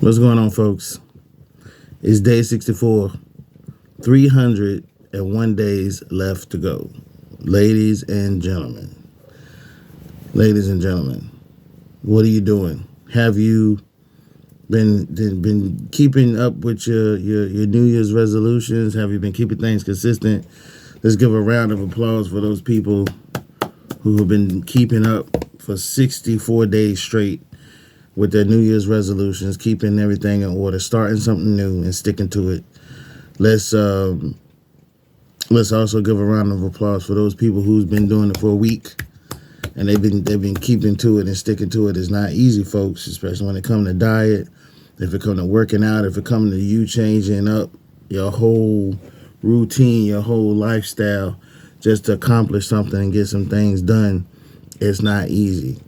What's going on, folks? It's day 64, 301 days left to go. Ladies and gentlemen, what are you doing? Have you been keeping up with your New Year's resolutions? Have you been keeping things consistent? Let's give a round of applause for those people who have been keeping up for 64 days straight with their New Year's resolutions, keeping everything in order, starting something new and sticking to it. Let's also give a round of applause for those people who's been doing it for a week and they've been keeping to it and sticking to it. It's not easy, folks, especially when it comes to diet, if it comes to working out, if it comes to you changing up your whole routine, your whole lifestyle, just to accomplish something and get some things done. It's not easy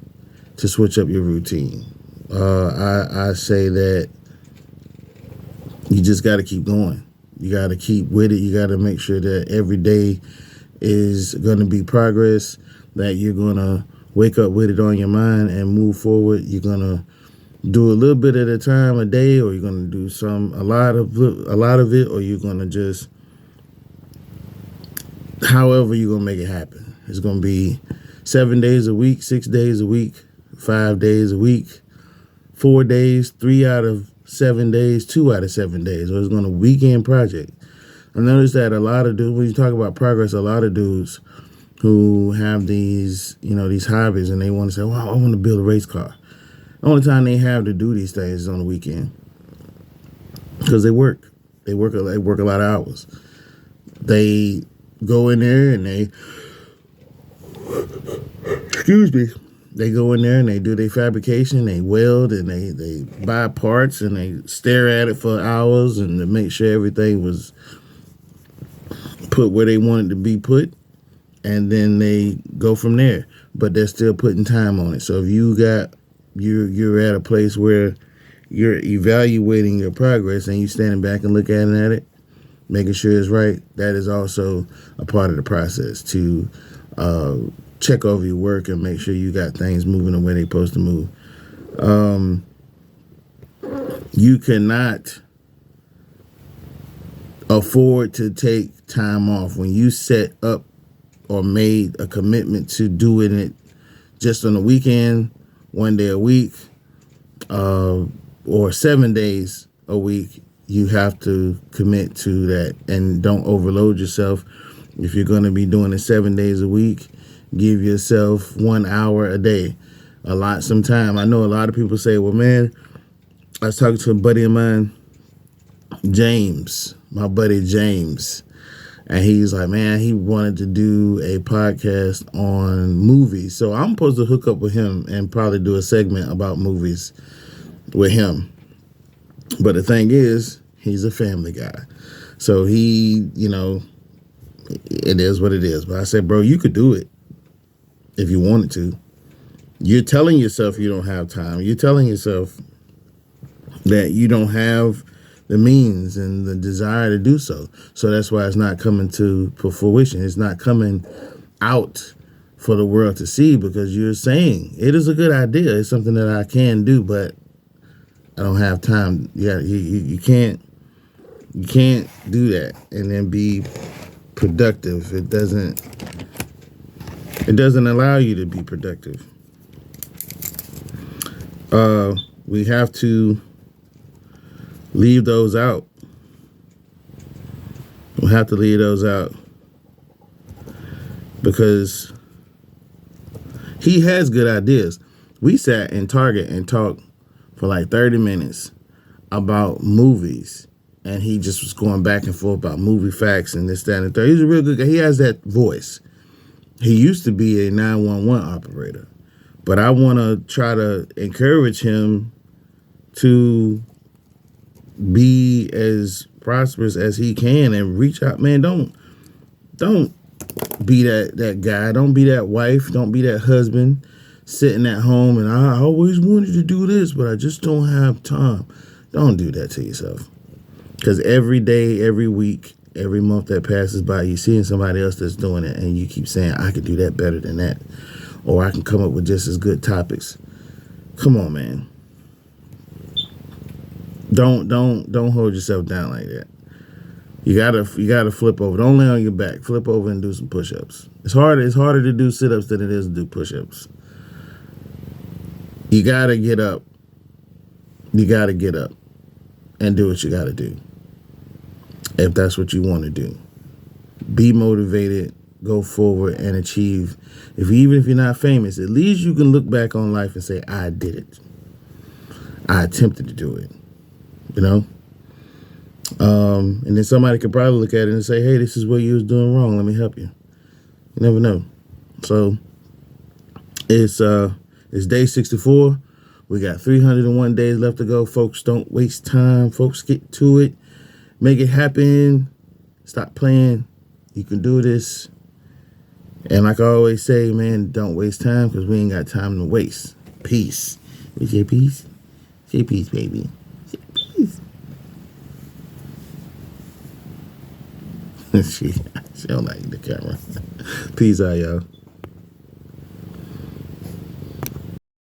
to switch up your routine. I say that you just got to keep going. You got to keep with it. You got to make sure that every day is going to be progress, that you're going to wake up with it on your mind and move forward. You're going to do a little bit at a time a day, or you're going to do a lot of it, or you're going to just, however you're going to make it happen. It's going to be 7 days a week, 6 days a week, 5 days a week, 4 days, 3 out of 7 days, 2 out of 7 days, or it's going to weekend project. I noticed that a lot of dudes, when you talk about progress, a lot of dudes who have these hobbies and they want to say, well, I want to build a race car. The only time they have to do these things is on the weekend because they work. They work a lot of hours. They go in there and they go in there and they do their fabrication, they weld, and they buy parts, and they stare at it for hours and to make sure everything was put where they wanted to be put, and then they go from there. But they're still putting time on it. So if you're at a place where you're evaluating your progress and you're standing back and looking at it, making sure it's right, that is also a part of the process to check over your work and make sure you got things moving the way they're supposed to move. You cannot afford to take time off. When you set up or made a commitment to doing it just on the weekend, 1 day a week, or 7 days a week, you have to commit to that and don't overload yourself. If you're going to be doing it 7 days a week, give yourself 1 hour a day. Some time. I know a lot of people say, well, man, I was talking to a buddy of mine, my buddy James, and he's like, man, he wanted to do a podcast on movies. So I'm supposed to hook up with him and probably do a segment about movies with him. But the thing is, he's a family guy. So he, it is what it is. But I said, bro, you could do it if you wanted to. You're telling yourself you don't have time. You're telling yourself that you don't have the means and the desire to do so. So that's why it's not coming to fruition. It's not coming out for the world to see, because you're saying it is a good idea. It's something that I can do, but I don't have time. Yeah, you can't do that and then be productive. It doesn't allow you to be productive. We have to leave those out. We'll have to leave those out because he has good ideas. We sat in Target and talked for like 30 minutes about movies, and he just was going back and forth about movie facts and this, that, and the third. He's a real good guy. He has that voice. He used to be a 911 operator, but I want to try to encourage him to be as prosperous as he can and reach out. Man, don't be that guy. Don't be that wife. Don't be that husband sitting at home and I always wanted to do this, but I just don't have time. Don't do that to yourself. Because every day, every week, every month that passes by, you're seeing somebody else that's doing it, and you keep saying, I could do that better than that, or I can come up with just as good topics. Come on, man. Don't hold yourself down like that. You gotta flip over. Don't lay on your back. Flip over and do some push-ups. It's harder to do sit-ups than it is to do push-ups. You gotta get up. You gotta get up and do what you gotta do. If that's what you want to do. Be motivated, go forward and achieve. Even if you're not famous, at least you can look back on life and say, I did it. I attempted to do it. You know? And then somebody could probably look at it and say, hey, this is what you was doing wrong. Let me help you. You never know. So it's day 64. We got 301 days left to go. Folks, don't waste time. Folks, get to it. Make it happen. Stop playing. You can do this. And like I always say, man, don't waste time because we ain't got time to waste. Peace. We say peace. Say peace, baby. Say peace. she don't like the camera. Peace out, y'all.